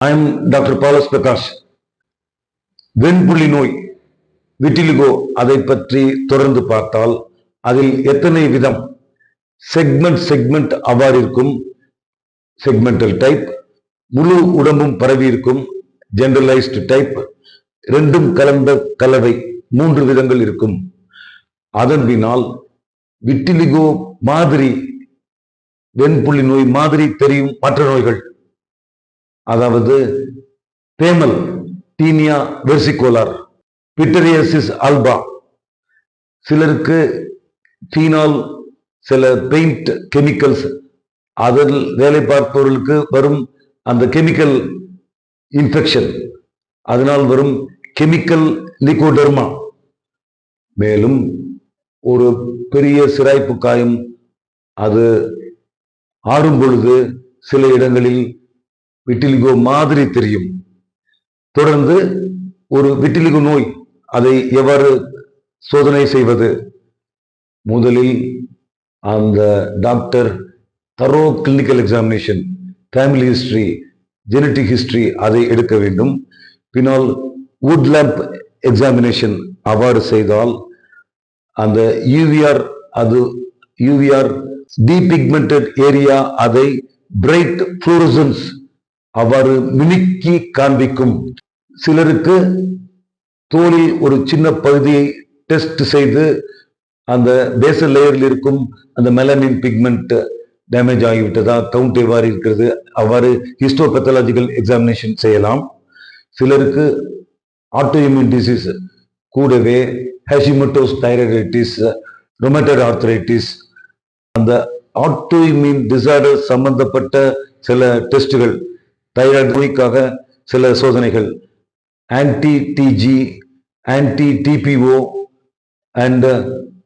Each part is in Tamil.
I am Dr. Paulus Prakash. வெண்புள்ளி நோய் விட்டிலிகோ அதை பற்றி தொடர்ந்து பார்த்தால் அதில் எத்தனை விதம் செக்மெண்ட் அவ்வாறு இருக்கும். செக்மெண்டல் டைப், முழு உடம்பும் பரவி இருக்கும் ஜெனரலைஸ்டு டைப், ரெண்டும் கலந்த கலவை 3 விதங்கள் இருக்கும். அதன் பின்னால் விட்டிலிகோ மாதிரி வெண்புள்ளி நோய் மாதிரி தெரியும் மற்ற நோய்கள், அதாவது தேமல் டீனியா வெர்சிகோலார், பிட்டரியாசிஸ் ஆல்பா, சிலருக்கு ஃபீனால், சில பெயிண்ட் கெமிக்கல்ஸ், அதில் வேலை பார்ப்பவர்களுக்கு வரும் அந்த கெமிக்கல் இன்ஃபெக்ஷன், அதனால் வரும் கெமிக்கல் லிகோடெர்மா. மேலும் ஒரு பெரிய சிராய்ப்பு காயம் அது ஆறும் பொழுது சில இடங்களில் விட்டிலிகோ மாதிரி தெரியும். தொடர்ந்து ஒரு விட்டிலிகோ நோய் அதை எவ்வாறு சோதனை செய்வது? முதலில் அந்த doctor through clinical examination, family history, genetic history அதை எடுக்க வேண்டும். பின்னால் வுட் லேம்ப் எக்ஸாமினேஷன் அவ்வாறு செய்தால் அந்த யூவிஆர், அது யூவிஆர் டீபிக்மெண்டட் ஏரியா, அதை பிரைட் ஃப்ளோரசன்ஸ் அவ்வாறு மினுக்கி காண்பிக்கும். சிலருக்கு தோலில் ஒரு சின்ன பகுதியை டெஸ்ட் செய்து அந்த பேசல் லேயரில் இருக்கும் அந்த மெலனின் பிக்மெண்ட் டேமேஜ் ஆகிவிட்டதா, கவுண்ட் எவ்வாறு இருக்கிறது, அவ்வாறு ஹிஸ்டோபேத்தாலஜிக்கல் எக்ஸாமினேஷன் செய்யலாம். சிலருக்கு ஆட்டோஇம்யூன் டிசீஸ் கூடவே ஹேஷிமோட்டோஸ் தைராய்டைட்டிஸ், ரொமேட்டட் ஆர்த்ரைட்டிஸ், அந்த ஆட்டோஇம்யூன் டிசார்டர் சம்பந்தப்பட்ட சில டெஸ்டுகள், தைராய்டு நோய்க்காக சில சோதனைகள், anti TG, anti TPO, and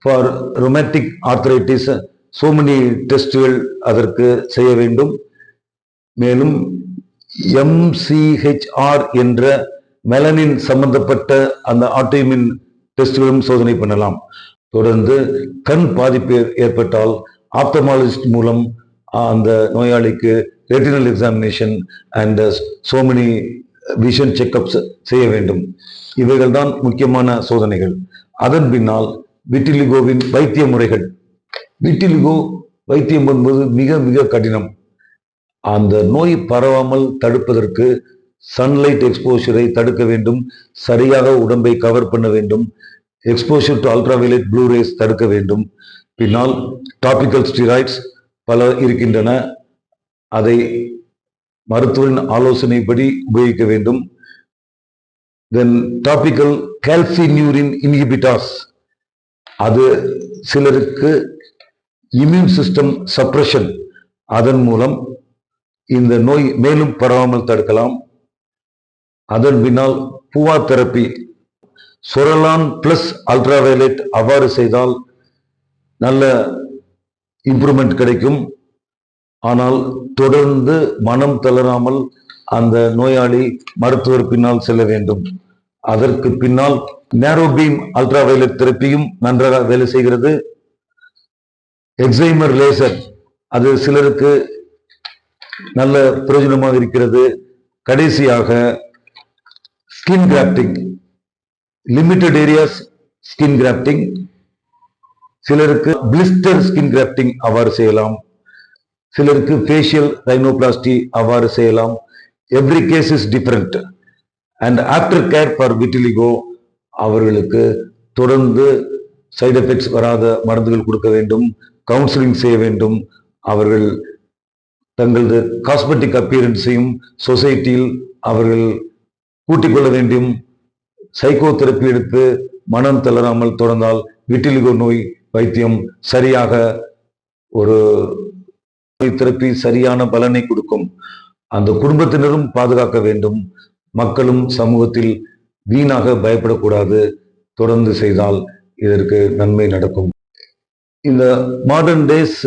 for rheumatic arthritis so many டெஸ்டுகள் அதற்கு செய்ய வேண்டும். மேலும் எம்சிஹெச்ஆர் என்ற மெலனின் சம்பந்தப்பட்ட அந்த ஆட்டோஇம்யூன் டெஸ்டுகளும் சோதனை பண்ணலாம். தொடர்ந்து கண் பாதிப்பு ஏற்பட்டால் ஆப்தமாலஜிஸ்ட் மூலம் அந்த நோயாளிக்கு retinal examination and so many vision check-ups செய்ய வேண்டும். இவைகள் தான் முக்கியமான சோதனைகள். அதன் பின்னால் விட்டிலிகோவின் வைத்திய முறைகள். விட்டிலிகோ வைத்தியம் என்பது மிக மிக கடினம். அந்த நோய் பரவாமல் தடுப்பதற்கு சன்லைட் எக்ஸ்போஷரை தடுக்க வேண்டும், சரியாக உடம்பை கவர் பண்ண வேண்டும், exposure to ultraviolet blue rays தடுக்க வேண்டும். பின்னால் டாபிக்கல் ஸ்டீராய்ட்ஸ் பல இருக்கின்றன, அதை மருத்துவரின் ஆலோசனைப்படி உபயோகிக்க வேண்டும். தென் டாபிக்கல் கால்சினியூரின் இன்ஹிபிட்டார்ஸ், அது சிலருக்கு இம்யூன் சிஸ்டம் சப்ரஷன், அதன் மூலம் இந்த நோய் மேலும் பரவாமல் தடுக்கலாம். அதன் பின்னால் புவா தெரப்பி, சொரலான் பிளஸ் அல்ட்ராவயலட் அவ்வாறு செய்தால் நல்ல இம்ப்ரூவ்மெண்ட் கிடைக்கும். ஆனால் தொடர்ந்து மனம் தளராமல் அந்த நோயாளி மருத்துவர் பின்னால் செல்ல வேண்டும். அதற்கு பின்னால் நேரோ பீம் அல்ட்ராவயலட் தெரப்பியும் நன்றாக வேலை செய்கிறது. எக்ஸைமர் லேசர், அது சிலருக்கு நல்ல பிரயோஜனமாக இருக்கிறது. கடைசியாக skin grafting, limited areas skin grafting, சிலருக்கு பிளிஸ்டர் ஸ்கின் கிராஃப்டிங் அவ்வாறு செய்யலாம். சிலருக்கு ஃபேஷியல் ரைனோபிளாஸ்டி அவ்வாறு செய்யலாம். Every case is different. And after care for vitiligo, அவர்களுக்கு தொடர்ந்து சைடு எஃபெக்ட்ஸ் வராத மருந்துகள் கொடுக்க வேண்டும், கவுன்சிலிங் செய்ய வேண்டும். அவர்கள் தங்களது காஸ்மெட்டிக் அப்பியரன்ஸையும் சொசைட்டியில் அவர்கள் கூட்டிக் கொள்ள வேண்டும். சைக்கோ தெரப்பி எடுத்து மனம் தளராமல் தொடர்ந்தால் விட்டிலிகோ நோய் வைத்தியம் சரியாக ஒரு தெரப்பி சரியான பலனை கொடுக்கும். அந்த குடும்பத்தினரும் பாதுகாக்க வேண்டும். மக்களும் சமூகத்தில் வீணாக பயப்படக்கூடாது. தொடர்ந்து செய்தால் இதற்கு நன்மை நடக்கும். இந்த மாடர்ன் டேஸ்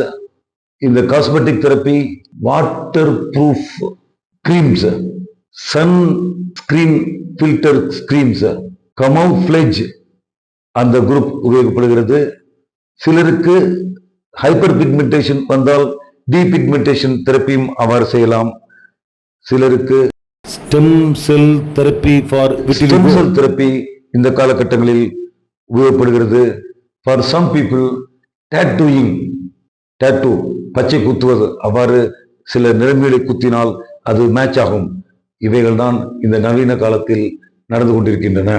இந்த cosmetic therapy, waterproof creams, sunscreen filter creams, camouflage அந்த குரூப் உபயோகப்படுகிறது. சிலருக்கு ஹைப்பர் பிக்மெண்டேஷன் வந்தால் டீபிக்மெண்டேஷன் தெரப்பியும் அவ்வாறு செய்யலாம். சிலருக்கு stem cell therapy for stem cell therapy இந்த காலகட்டங்களில் உபயோகப்படுகிறது. For some people tattooing, tattoo பச்சை குத்துவது, அவ்வாறு சில நிறமிகளை குத்தினால் அது மேட்ச் ஆகும். இவைகள் தான் இந்த நவீன காலத்தில் நடந்து கொண்டிருக்கின்றன.